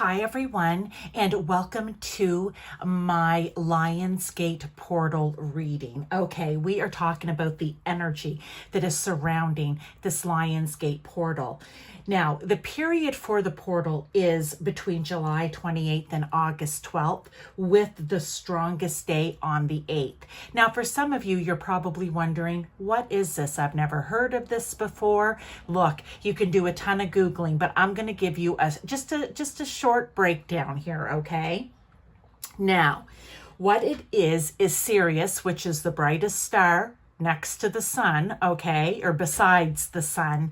Hi everyone, and welcome to my Lionsgate portal reading. Okay, we are talking about the energy that is surrounding this Lionsgate portal. Now, the period for the portal is between July 28th and August 12th, with the strongest day on the 8th. Now, for some of you, you're probably wondering, what is this? I've never heard of this before. Look, you can do a ton of Googling, but I'm going to give you just a short breakdown here, okay? Now, what it is Sirius, which is the brightest star next to the sun, okay, or besides the sun.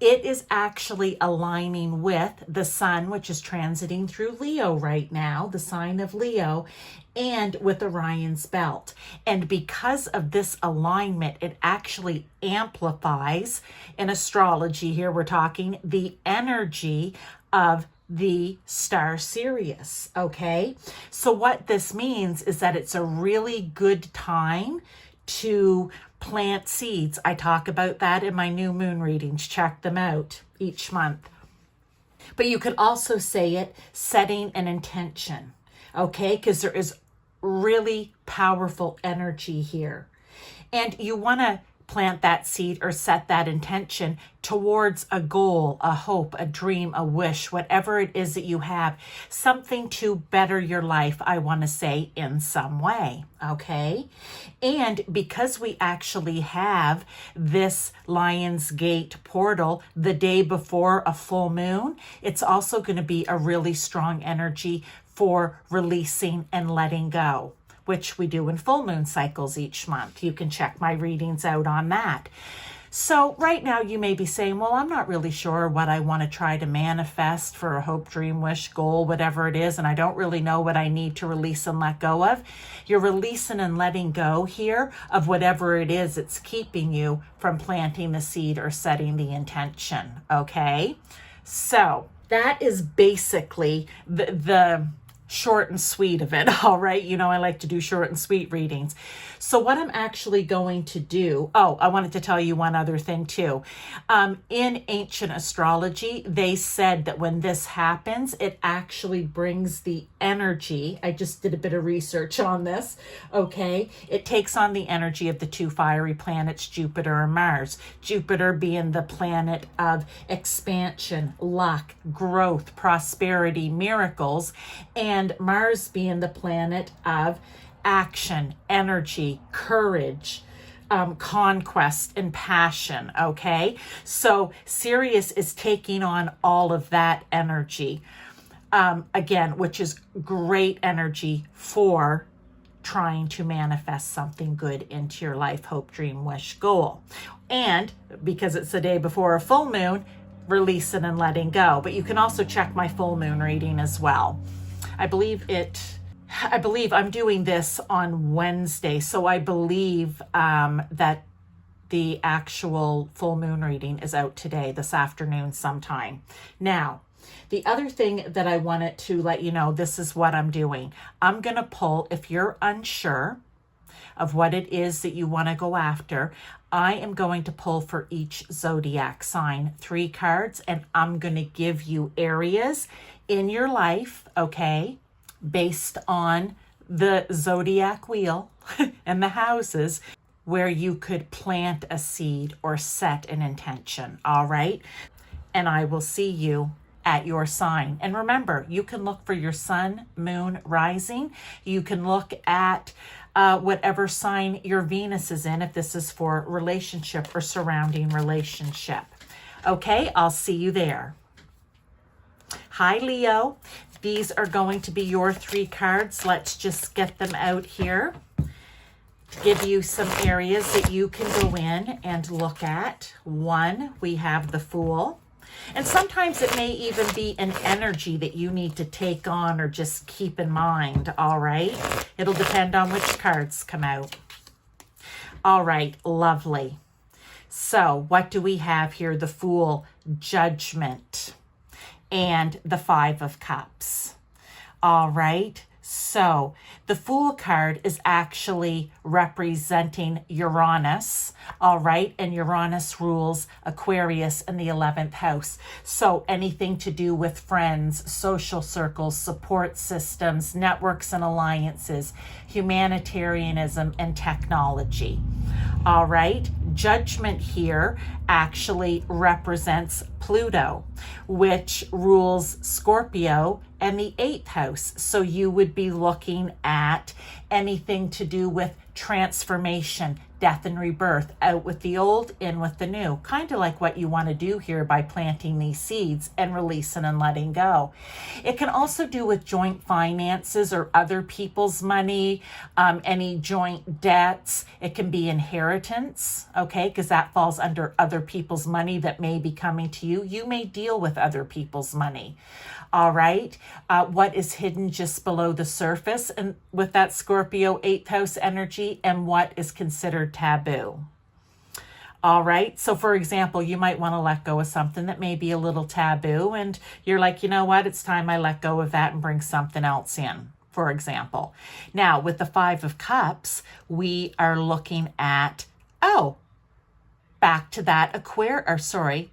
It is actually aligning with the sun, which is transiting through Leo right now, the sign of Leo, and with Orion's belt. And because of this alignment, it actually amplifies, in astrology here we're talking, the energy of the star Sirius, okay? So what this means is that it's a really good time to plant seeds. I talk about that in my new moon readings. Check them out each month. But you could also say it setting an intention, okay? Because there is really powerful energy here. And you want to plant that seed or set that intention towards a goal, a hope, a dream, a wish, whatever it is that you have, something to better your life, I want to say, in some way, okay? And because we actually have this Lionsgate portal the day before a full moon, it's also going to be a really strong energy for releasing and letting go, which we do in full moon cycles each month. You can check my readings out on that. So right now you may be saying, well, I'm not really sure what I want to try to manifest for a hope, dream, wish, goal, whatever it is, and I don't really know what I need to release and let go of. You're releasing and letting go here of whatever it is that's keeping you from planting the seed or setting the intention, okay? So that is basically the short and sweet of it, all right? You know, I like to do short and sweet readings. So what I'm actually going to do, I wanted to tell you one other thing too. In ancient astrology, they said that when this happens, it actually brings the energy. I just did a bit of research on this, okay? It takes on the energy of the two fiery planets, Jupiter and Mars. Jupiter being the planet of expansion, luck, growth, prosperity, miracles, and Mars being the planet of action, energy, courage, conquest, and passion, okay? So Sirius is taking on all of that energy, again, which is great energy for trying to manifest something good into your life, hope, dream, wish, goal. And because it's the day before a full moon, releasing and letting go. But you can also check my full moon reading as well. I believe I'm doing this on Wednesday, so I believe that the actual full moon reading is out today, this afternoon sometime. Now, the other thing that I wanted to let you know, this is what I'm doing. I'm going to pull, if you're unsure of what it is that you want to go after, I am going to pull for each zodiac sign 3 cards, and I'm going to give you areas in your life, okay, based on the zodiac wheel and the houses where you could plant a seed or set an intention, all right? And I will see you at your sign. And remember, you can look for your sun, moon, rising. You can look at whatever sign your Venus is in, if this is for relationship or surrounding relationship. Okay, I'll see you there. Hi, Leo. These are going to be your 3 cards. Let's just get them out here. Give you some areas that you can go in and look at. 1, we have the Fool. And sometimes it may even be an energy that you need to take on or just keep in mind, all right? It'll depend on which cards come out. All right, lovely. So what do we have here? The Fool, Judgment, and the 5 of Cups. All right, So the Fool card is actually representing Uranus, all right? And Uranus rules Aquarius in the 11th house. So anything to do with friends, social circles, support systems, networks and alliances, humanitarianism, and technology. All right, Judgment here actually represents Pluto, which rules Scorpio and the 8th house. So you would be looking at anything to do with transformation, death and rebirth, out with the old, in with the new, kind of like what you want to do here by planting these seeds and releasing and letting go. It can also do with joint finances or other people's money, any joint debts. It can be inheritance, okay, because that falls under other people's money that may be coming to you. You may deal with other people's money. All right, what is hidden just below the surface and with that Scorpio 8th house energy, and what is considered taboo. All right, so for example, you might want to let go of something that may be a little taboo, and you're like, you know what, it's time I let go of that and bring something else in, for example. Now, with the 5 of Cups, we are looking at, back to that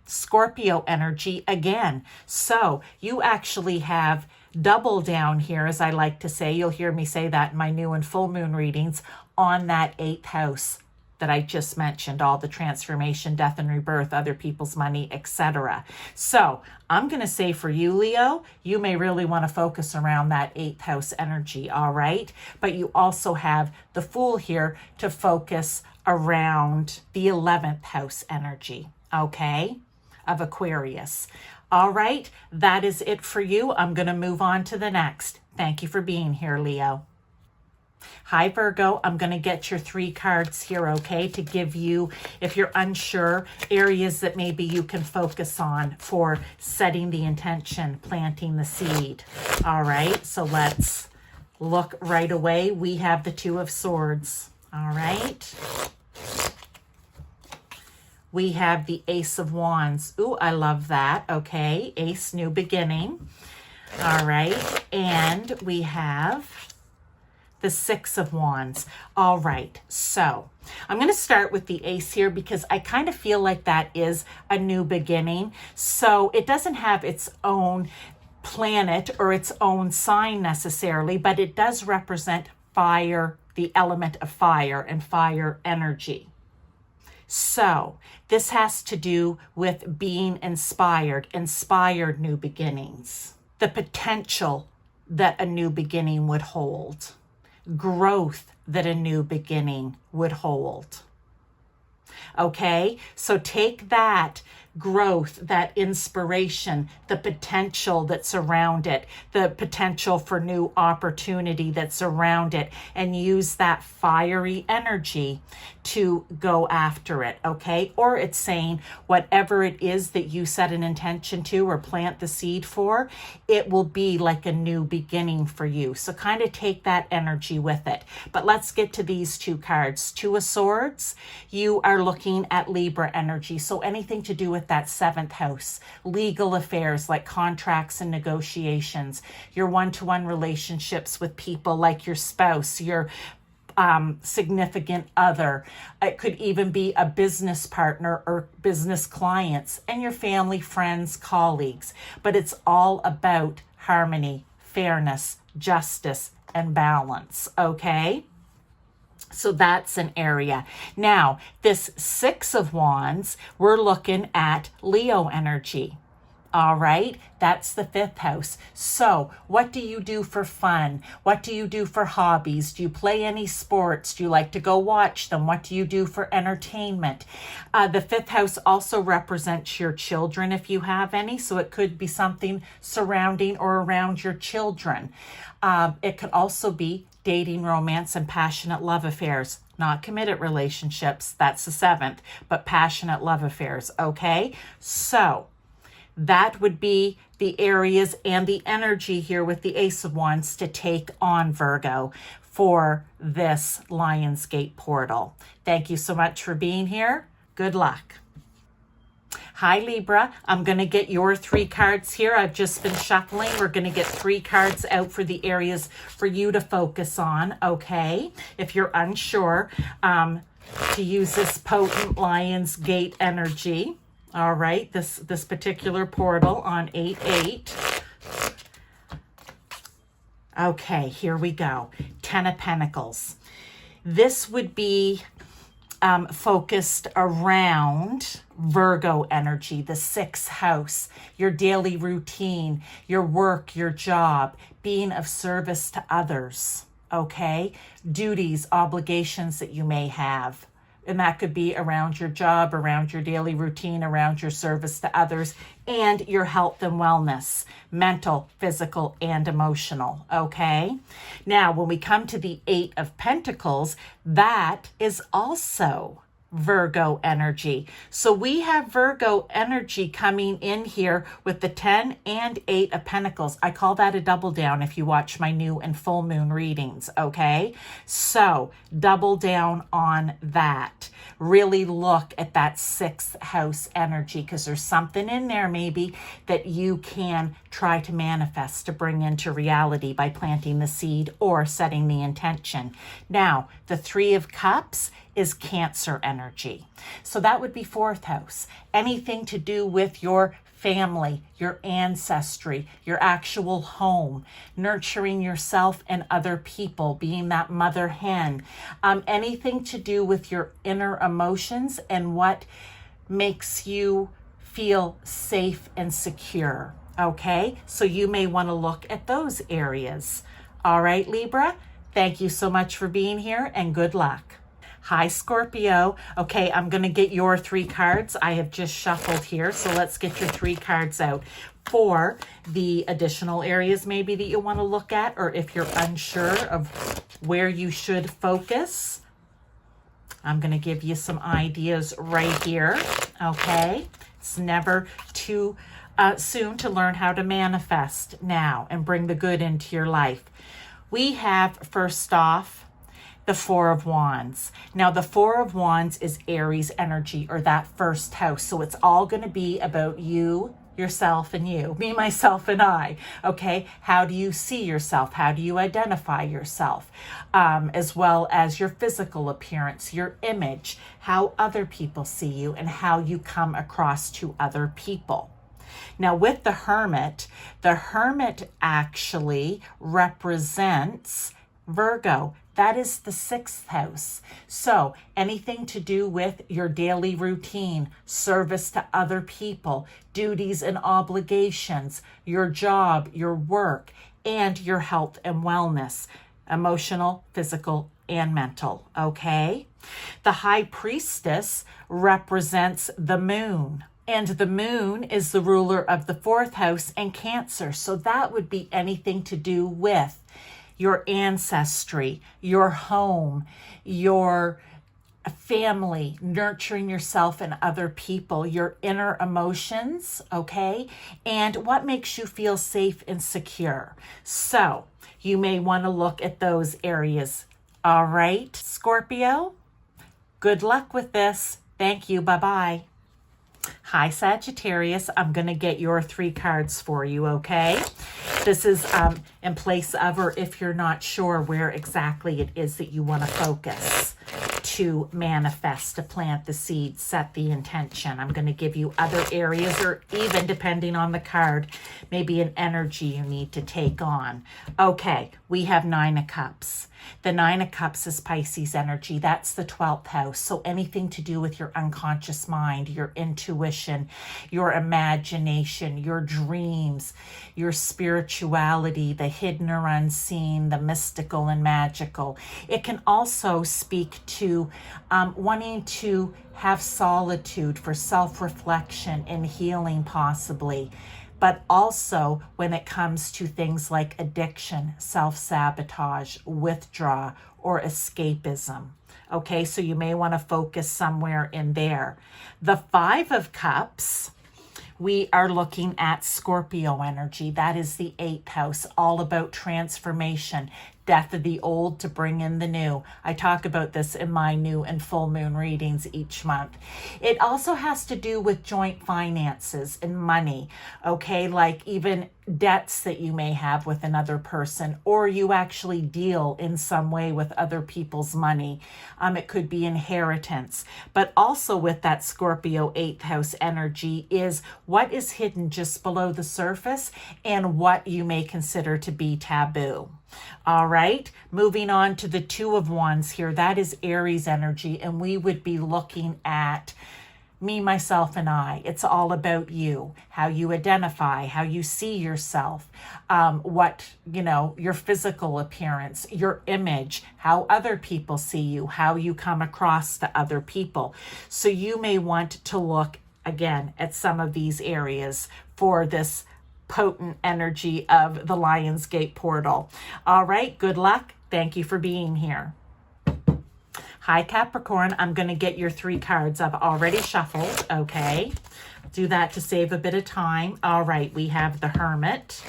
Scorpio energy again. So you actually have double down here, as I like to say. You'll hear me say that in my new and full moon readings, on that 8th house that I just mentioned, all the transformation, death and rebirth, other people's money, etc. So I'm going to say for you, Leo, you may really want to focus around that 8th house energy, all right? But you also have the Fool here to focus around the 11th house energy, okay, of Aquarius. All right, that is it for you. I'm going to move on to the next. Thank you for being here, Leo. Hi, Virgo. I'm going to get your 3 cards here, okay, to give you, if you're unsure, areas that maybe you can focus on for setting the intention, planting the seed. All right, so let's look right away. We have the 2 of Swords. All right. We have the Ace of Wands. Ooh, I love that. Okay, Ace, new beginning. All right, and we have the 6 of Wands. All right, so I'm going to start with the Ace here because I kind of feel like that is a new beginning. So it doesn't have its own planet or its own sign necessarily, but it does represent fire, the element of fire and fire energy. So this has to do with being inspired new beginnings, the potential that a new beginning would hold, growth that a new beginning would hold. Okay, so take that growth, that inspiration, the potential that's around it, the potential for new opportunity that's around it, and use that fiery energy to go after it, okay? Or it's saying whatever it is that you set an intention to or plant the seed for, it will be like a new beginning for you. So kind of take that energy with it. But let's get to these 2 cards. 2 of Swords, you are looking at Libra energy. So anything to do with that 7th house, legal affairs like contracts and negotiations, your one-to-one relationships with people like your spouse, your significant other. It could even be a business partner or business clients and your family, friends, colleagues. But it's all about harmony, fairness, justice, and balance, okay? So that's an area. Now, this 6 of Wands, we're looking at Leo energy. All right, that's the 5th house. So what do you do for fun? What do you do for hobbies? Do you play any sports? Do you like to go watch them? What do you do for entertainment? The 5th house also represents your children if you have any. So it could be something surrounding or around your children. It could also be dating, romance, and passionate love affairs. Not committed relationships, that's the 7th, but passionate love affairs, okay? So that would be the areas and the energy here with the Ace of Wands to take on, Virgo, for this Lionsgate portal. Thank you so much for being here. Good luck. Hi, Libra. I'm going to get your 3 cards here. I've just been shuffling. We're going to get 3 cards out for the areas for you to focus on, okay? If you're unsure, to use this potent Lionsgate energy, all right, this particular portal on 8/8. Okay, here we go. 10 of Pentacles. This would be focused around Virgo energy, the 6th house, your daily routine, your work, your job, being of service to others, okay? Duties, obligations that you may have. And that could be around your job, around your daily routine, around your service to others, and your health and wellness, mental, physical, and emotional, okay? Now, when we come to the 8 of Pentacles, that is also Virgo energy. So we have Virgo energy coming in here with the 10 and 8 of Pentacles. I call that a double down if you watch my new and full moon readings, okay? So double down on that. Really look at that 6th house energy, because there's something in there maybe that you can try to manifest, to bring into reality by planting the seed or setting the intention. Now, the 3 of Cups is Cancer energy. So that would be 4th house. Anything to do with your family, your ancestry, your actual home, nurturing yourself and other people, being that mother hen, anything to do with your inner emotions and what makes you feel safe and secure, okay? So you may want to look at those areas. All right, Libra, thank you so much for being here and good luck. Hi, Scorpio. Okay, I'm going to get your 3 cards. I have just shuffled here, so let's get your 3 cards out for the additional areas maybe that you want to look at, or if you're unsure of where you should focus. I'm going to give you some ideas right here, okay? It's never too soon to learn how to manifest now and bring the good into your life. We have, first off, the 4 of Wands. Now, the 4 of Wands is Aries energy, or that 1st house. So it's all going to be about you, yourself, and you. Me, myself, and I. Okay? How do you see yourself? How do you identify yourself? As well as your physical appearance, your image, how other people see you, and how you come across to other people. Now, with the Hermit actually represents Virgo. That is the 6th house. So anything to do with your daily routine, service to other people, duties and obligations, your job, your work, and your health and wellness, emotional, physical, and mental, okay? The High Priestess represents the moon. And the moon is the ruler of the 4th house and Cancer. So that would be anything to do with your ancestry, your home, your family, nurturing yourself and other people, your inner emotions, okay? And what makes you feel safe and secure. So you may want to look at those areas. All right, Scorpio, good luck with this. Thank you. Bye-bye. Hi, Sagittarius. I'm going to get your 3 cards for you, okay? This is in place of, or if you're not sure where exactly it is that you want to focus to manifest, to plant the seed, set the intention. I'm going to give you other areas, or even depending on the card, maybe an energy you need to take on. Okay, we have 9 of Cups. The 9 of Cups is Pisces energy. That's the 12th house. So anything to do with your unconscious mind, your intuition, your imagination, your dreams, your spirituality, the hidden or unseen, the mystical and magical. It can also speak to wanting to have solitude for self-reflection and healing possibly. But also when it comes to things like addiction, self-sabotage, withdraw, or escapism. Okay, so you may want to focus somewhere in there. The 5 of Cups, we are looking at Scorpio energy. That is the 8th house, all about transformation, death of the old to bring in the new. I talk about this in my new and full moon readings each month. It also has to do with joint finances and money, okay? Like even debts that you may have with another person, or you actually deal in some way with other people's money. It could be inheritance, but also with that Scorpio 8th house energy is what is hidden just below the surface and what you may consider to be taboo. All right, moving on to the Two of Wands here. That is Aries energy, and we would be looking at me, myself, and I. It's all about you, how you identify, how you see yourself, what, your physical appearance, your image, how other people see you, how you come across to other people. So you may want to look again at some of these areas for this potent energy of the Lionsgate portal. All right, good luck. Thank you for being here. Hi, Capricorn. I'm going to get your 3 cards. I've already shuffled. Okay. Do that to save a bit of time. All right. We have the Hermit.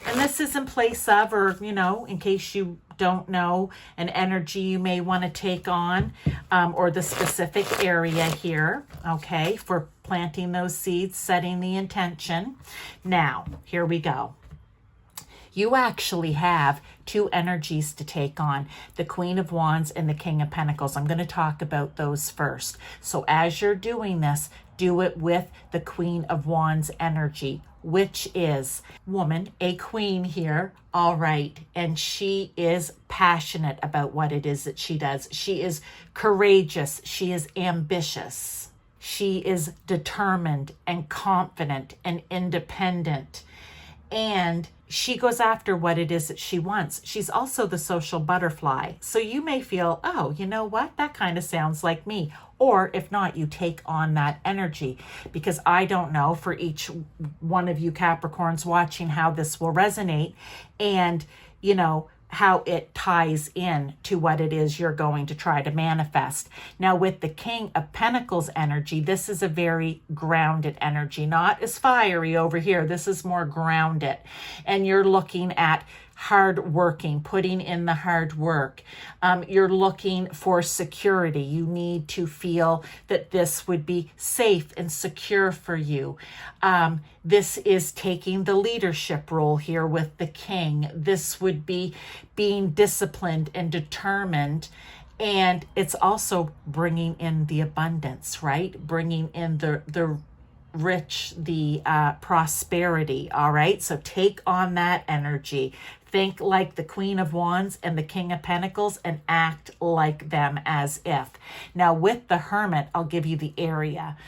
And this is in place of, or, in case you don't know, an energy you may want to take on, or the specific area here, okay, for planting those seeds, setting the intention. Now, here we go. You actually have 2 energies to take on, the Queen of Wands and the King of Pentacles. I'm going to talk about those first. So as you're doing this, do it with the Queen of Wands energy, which is woman, a queen here. All right. And she is passionate about what it is that she does. She is courageous. She is ambitious. She is determined and confident and independent. And she goes after what it is that she wants. She's also the social butterfly. So you may feel, oh, you know what? That kind of sounds like me. Or if not, you take on that energy, because I don't know for each one of you Capricorns watching how this will resonate and, how it ties in to what it is you're going to try to manifest. Now, with the King of Pentacles energy, this is a very grounded energy, not as fiery over here. This is more grounded. And you're looking at hard working, putting in the hard work. You're looking for security. You need to feel that this would be safe and secure for you. This is taking the leadership role here with the King. This would be being disciplined and determined. And it's also bringing in the abundance, right? Bringing in the rich, the prosperity. All right. So take on that energy. Think like the Queen of Wands and the King of Pentacles and act like them as if. Now with the Hermit, I'll give you the area.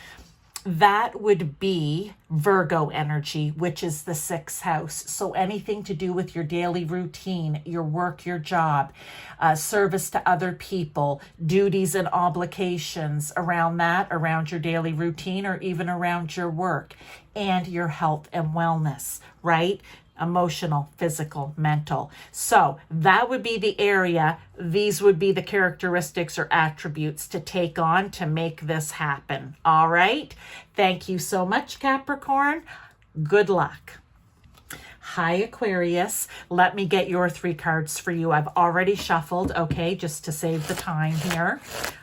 That would be Virgo energy, which is the 6th house. So anything to do with your daily routine, your work, your job, service to other people, duties and obligations around that, around your daily routine, or even around your work and your health and wellness, right? Emotional, physical, mental. So that would be the area. These would be the characteristics or attributes to take on to make this happen. All right. Thank you so much, Capricorn. Good luck. Hi, Aquarius. Let me get your 3 cards for you. I've already shuffled, okay, just to save the time here.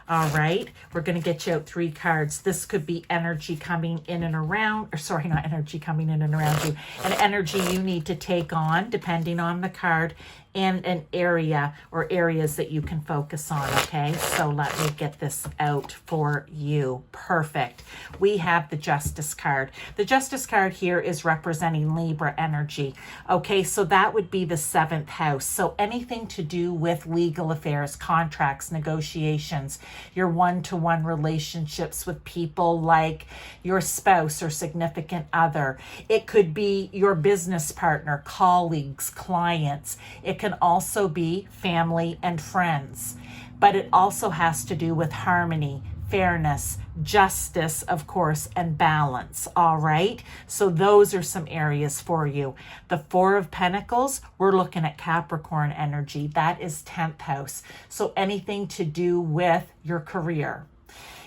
All right, we're going to get you out 3 cards. This could be energy coming in and around, or sorry, not energy coming in and around you, an energy you need to take on depending on the card, and an area or areas that you can focus on, okay? So let me get this out for you. Perfect. We have the Justice card. The Justice card here is representing Libra energy, okay? So that would be the 7th house. So anything to do with legal affairs, contracts, negotiations, your one-to-one relationships with people like your spouse or significant other. It could be your business partner, colleagues, clients. It can also be family and friends, but it also has to do with harmony, fairness, justice, of course, and balance. All right. So those are some areas for you. The 4 of Pentacles, we're looking at Capricorn energy. That is 10th house. So anything to do with your career,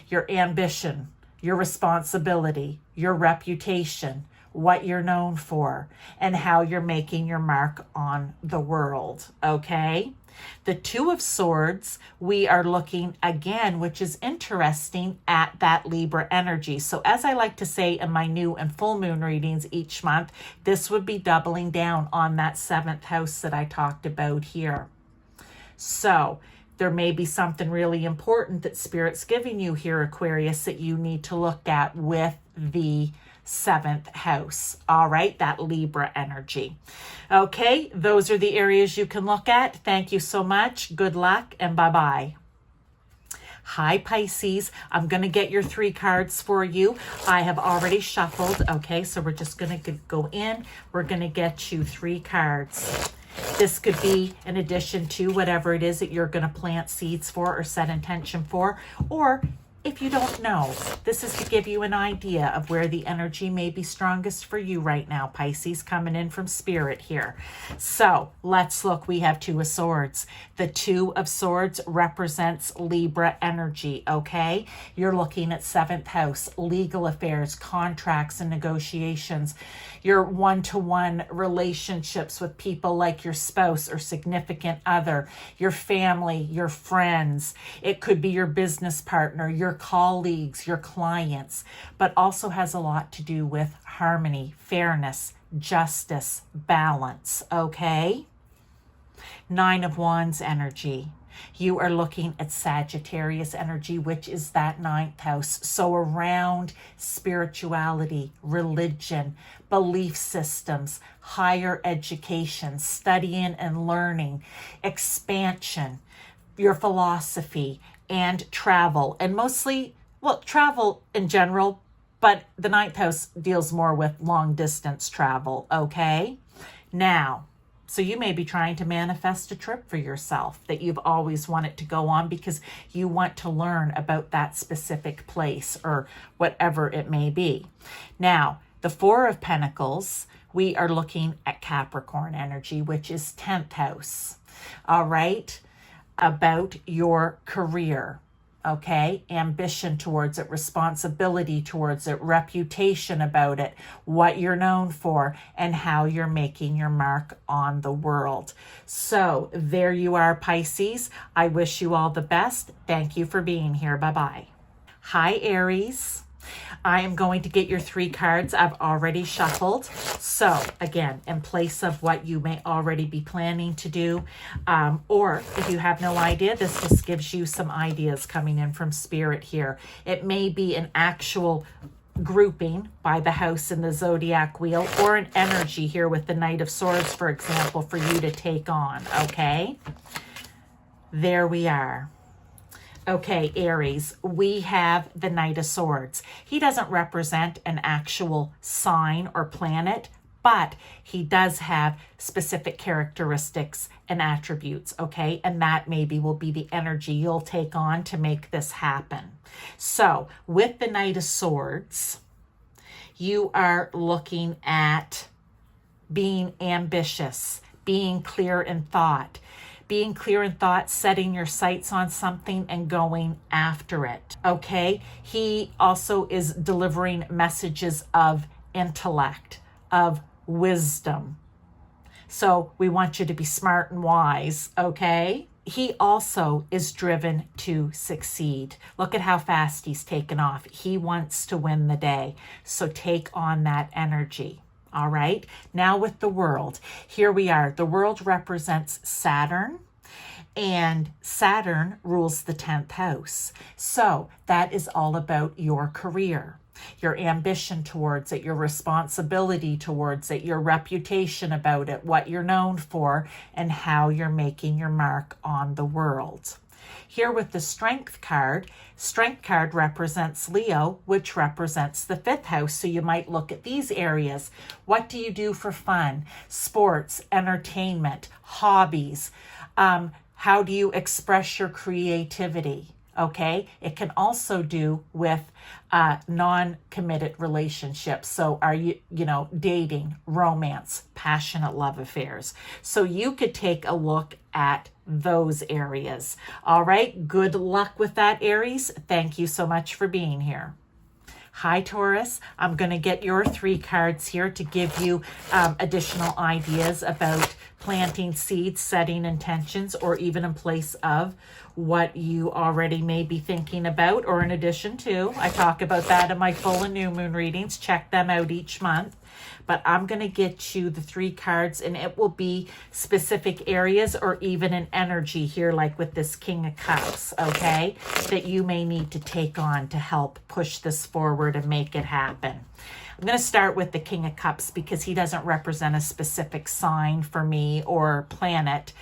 your ambition, your responsibility, your reputation, what you're known for, and how you're making your mark on the world, okay? The Two of Swords, we are looking again, which is interesting, at that Libra energy. So as I like to say in my new and full moon readings each month, this would be doubling down on that 7th house that I talked about here. So there may be something really important that Spirit's giving you here, Aquarius, that you need to look at with the 7th house. All right, that Libra energy. Okay, those are the areas you can look at. Thank you so much. Good luck and bye-bye. Hi, Pisces. I'm going to get your 3 cards for you. I have already shuffled. Okay, so we're just going to go in. We're going to get you 3 cards. This could be in addition to whatever it is that you're going to plant seeds for or set intention for, or if you don't know, this is to give you an idea of where the energy may be strongest for you right now, Pisces, coming in from Spirit here. So let's look. We have 2 of Swords. The 2 of Swords represents Libra energy, okay? You're looking at 7th house, legal affairs, contracts and negotiations, your one-to-one relationships with people like your spouse or significant other, your family, your friends. It could be your business partner, your colleagues, your clients, but also has a lot to do with harmony, fairness, justice, balance, okay? 9 of Wands energy. You are looking at Sagittarius energy, which is that 9th house. So around spirituality, religion, belief systems, higher education, studying and learning, expansion, your philosophy, and travel. And mostly, well, travel in general, but the 9th house deals more with long distance travel, okay? Now, so you may be trying to manifest a trip for yourself that you've always wanted to go on because you want to learn about that specific place or whatever it may be. Now, the 4 of Pentacles, we are looking at Capricorn energy, which is 10th house. All right, about your career. Okay, ambition towards it, responsibility towards it, reputation about it, what you're known for, and how you're making your mark on the world. So there you are, Pisces. I wish you all the best. Thank you for being here. Bye-bye. Hi, Aries. I am going to get your 3 cards. I've already shuffled. So again, in place of what you may already be planning to do, or if you have no idea, this just gives you some ideas coming in from Spirit here. It may be an actual grouping by the house in the zodiac wheel, or an energy here with the Knight of Swords, for example, for you to take on, okay? There we are. Okay, Aries, we have the Knight of Swords. He doesn't represent an actual sign or planet, but he does have specific characteristics and attributes, okay? And that maybe will be the energy you'll take on to make this happen. So with the Knight of Swords, you are looking at being ambitious, being clear in thought, setting your sights on something and going after it, okay? He also is delivering messages of intellect, of wisdom. So we want you to be smart and wise, okay? He also is driven to succeed. Look at how fast he's taken off. He wants to win the day. So take on that energy. All right, now with the world, here we are. The world represents Saturn, and Saturn rules the 10th house. So that is all about your career, your ambition towards it, your responsibility towards it, your reputation about it, what you're known for, and how you're making your mark on the world. Here with the Strength card represents Leo, which represents the 5th house. So you might look at these areas. What do you do for fun? Sports, entertainment, hobbies. How do you express your creativity? Okay, it can also do with non-committed relationships. So are you, dating, romance, passionate love affairs. So you could take a look at those areas. All right, good luck with that, Aries. Thank you so much for being here. Hi, Taurus. I'm going to get your 3 cards here to give you additional ideas about planting seeds, setting intentions, or even in place of what you already may be thinking about, or in addition to. I talk about that in my full and new moon readings. Check them out each month. But I'm going to get you the 3 cards, and it will be specific areas or even an energy here, like with this King of Cups, okay, that you may need to take on to help push this forward and make it happen. I'm going to start with the King of Cups because he doesn't represent a specific sign for me or planet,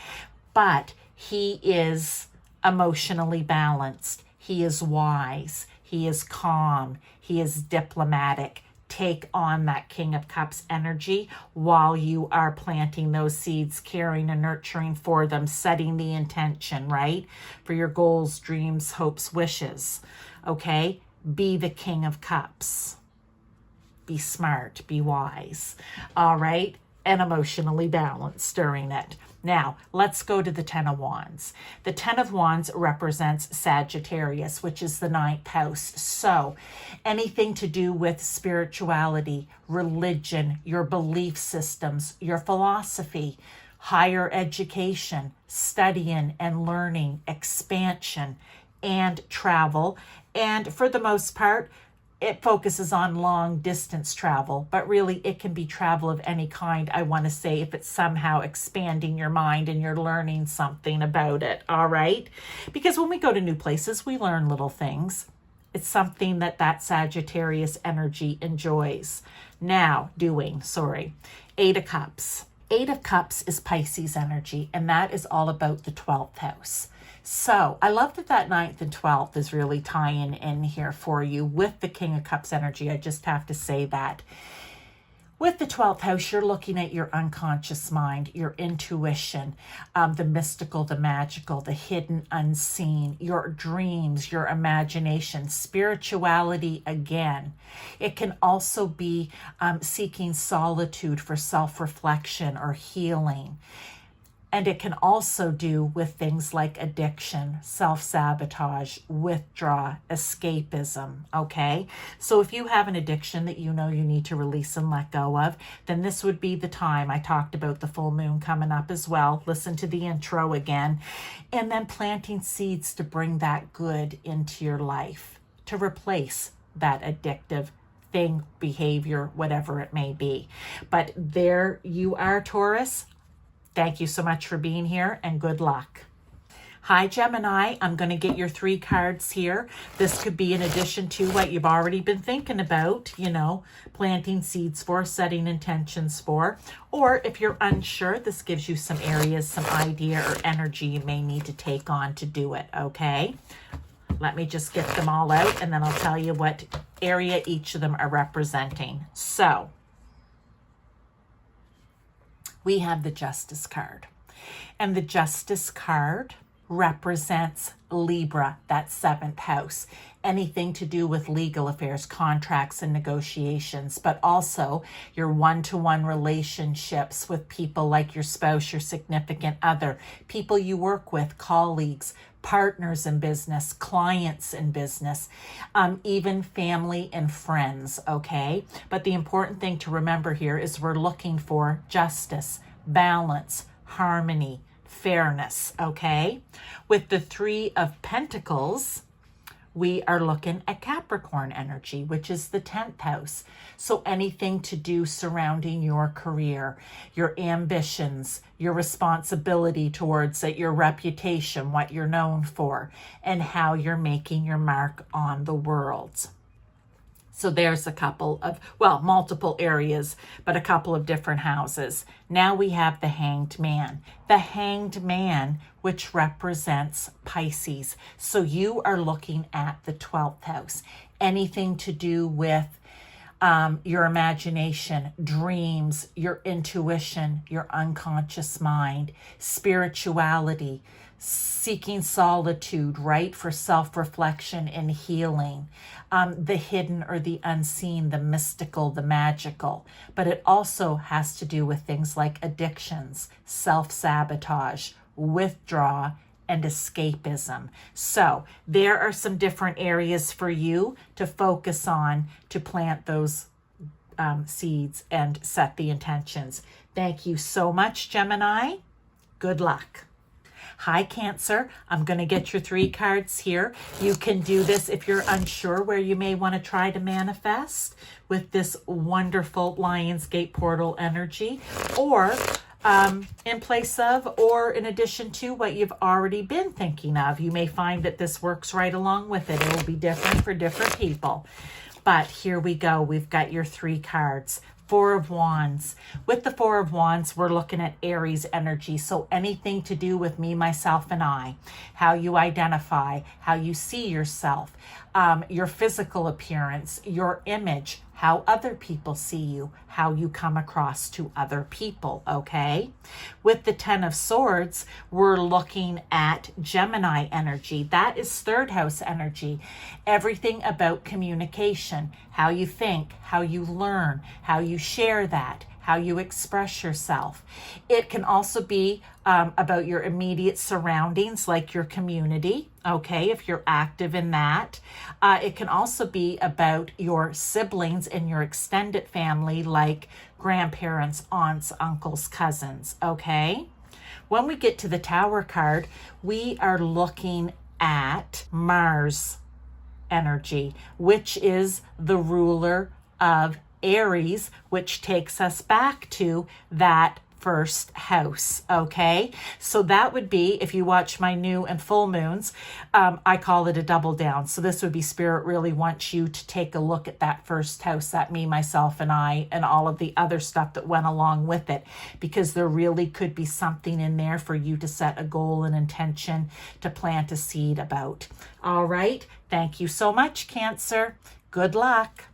but he is emotionally balanced. He is wise. He is calm. He is diplomatic. Take on that King of Cups energy while you are planting those seeds, caring and nurturing for them, setting the intention, right? For your goals, dreams, hopes, wishes, okay? Be the King of Cups. Be smart, be wise, all right? And emotionally balanced during it. Now, let's go to the Ten of Wands. The Ten of Wands represents Sagittarius, which is the 9th house. So anything to do with spirituality, religion, your belief systems, your philosophy, higher education, studying and learning, expansion, and travel. And for the most part, it focuses on long distance travel, but really it can be travel of any kind, I want to say, if it's somehow expanding your mind and you're learning something about it, all right? Because when we go to new places, we learn little things. It's something that Sagittarius energy enjoys. Now, Eight of Cups. 8 of Cups is Pisces energy, and that is all about the 12th house. So I love that 9th and 12th is really tying in here for you with the King of Cups energy. I just have to say that. With the 12th house, you're looking at your unconscious mind, your intuition, the mystical, the magical, the hidden, unseen, your dreams, your imagination, spirituality again. It can also be seeking solitude for self-reflection or healing. And it can also do with things like addiction, self-sabotage, withdrawal, escapism, okay? So if you have an addiction that you know you need to release and let go of, then this would be the time. I talked about the full moon coming up as well. Listen to the intro again. And then planting seeds to bring that good into your life, to replace that addictive thing, behavior, whatever it may be. But there you are, Taurus. Thank you so much for being here, and good luck. Hi, Gemini. I'm going to get your 3 cards here. This could be in addition to what you've already been thinking about, you know, planting seeds for, setting intentions for. Or if you're unsure, this gives you some areas, some idea or energy you may need to take on to do it, okay? Let me just get them all out, and then I'll tell you what area each of them are representing. So we have the Justice card. And the Justice card represents Libra, that 7th house. Anything to do with legal affairs, contracts, and negotiations, but also your one-to-one relationships with people like your spouse, your significant other, people you work with, colleagues, partners in business, clients in business, even family and friends, okay? But the important thing to remember here is we're looking for justice, balance, harmony, fairness, okay? With the 3 of Pentacles, we are looking at Capricorn energy, which is the 10th house. So anything to do surrounding your career, your ambitions, your responsibility towards it, your reputation, what you're known for, and how you're making your mark on the world. So there's a couple of, well, multiple areas, but a couple of different houses. Now we have the Hanged Man. The Hanged Man, which represents Pisces. So you are looking at the 12th house. Anything to do with your imagination, dreams, your intuition, your unconscious mind, spirituality, seeking solitude, right, for self-reflection and healing, the hidden or the unseen, the mystical, the magical. But it also has to do with things like addictions, self-sabotage, withdrawal, and escapism. So there are some different areas for you to focus on to plant those seeds and set the intentions. Thank you so much, Gemini. Good luck. Hi, Cancer. I'm going to get your 3 cards here. You can do this if you're unsure where you may want to try to manifest with this wonderful Lionsgate portal energy, or in place of or in addition to what you've already been thinking of. You may find that this works right along with it. It will be different for different people. But here we go. We've got your 3 cards. 4 of Wands. With the 4 of Wands, we're looking at Aries energy. So anything to do with me, myself, and I. How you identify, how you see yourself, your physical appearance, your image, how other people see you, how you come across to other people, okay? With the 10 of Swords, we're looking at Gemini energy. That is 3rd house energy. Everything about communication, how you think, how you learn, how you share that, how you express yourself. It can also be about your immediate surroundings, like your community, okay, if you're active in that. It can also be about your siblings and your extended family, like grandparents, aunts, uncles, cousins, okay? When we get to the Tower card, we are looking at Mars energy, which is the ruler of Aries, which takes us back to that 1st house, okay? So that would be, if you watch my new and full moons, I call it a double down. So this would be Spirit really wants you to take a look at that 1st house, that me, myself, and I, and all of the other stuff that went along with it, because there really could be something in there for you to set a goal and intention to plant a seed about. All right. Thank you so much, Cancer. Good luck.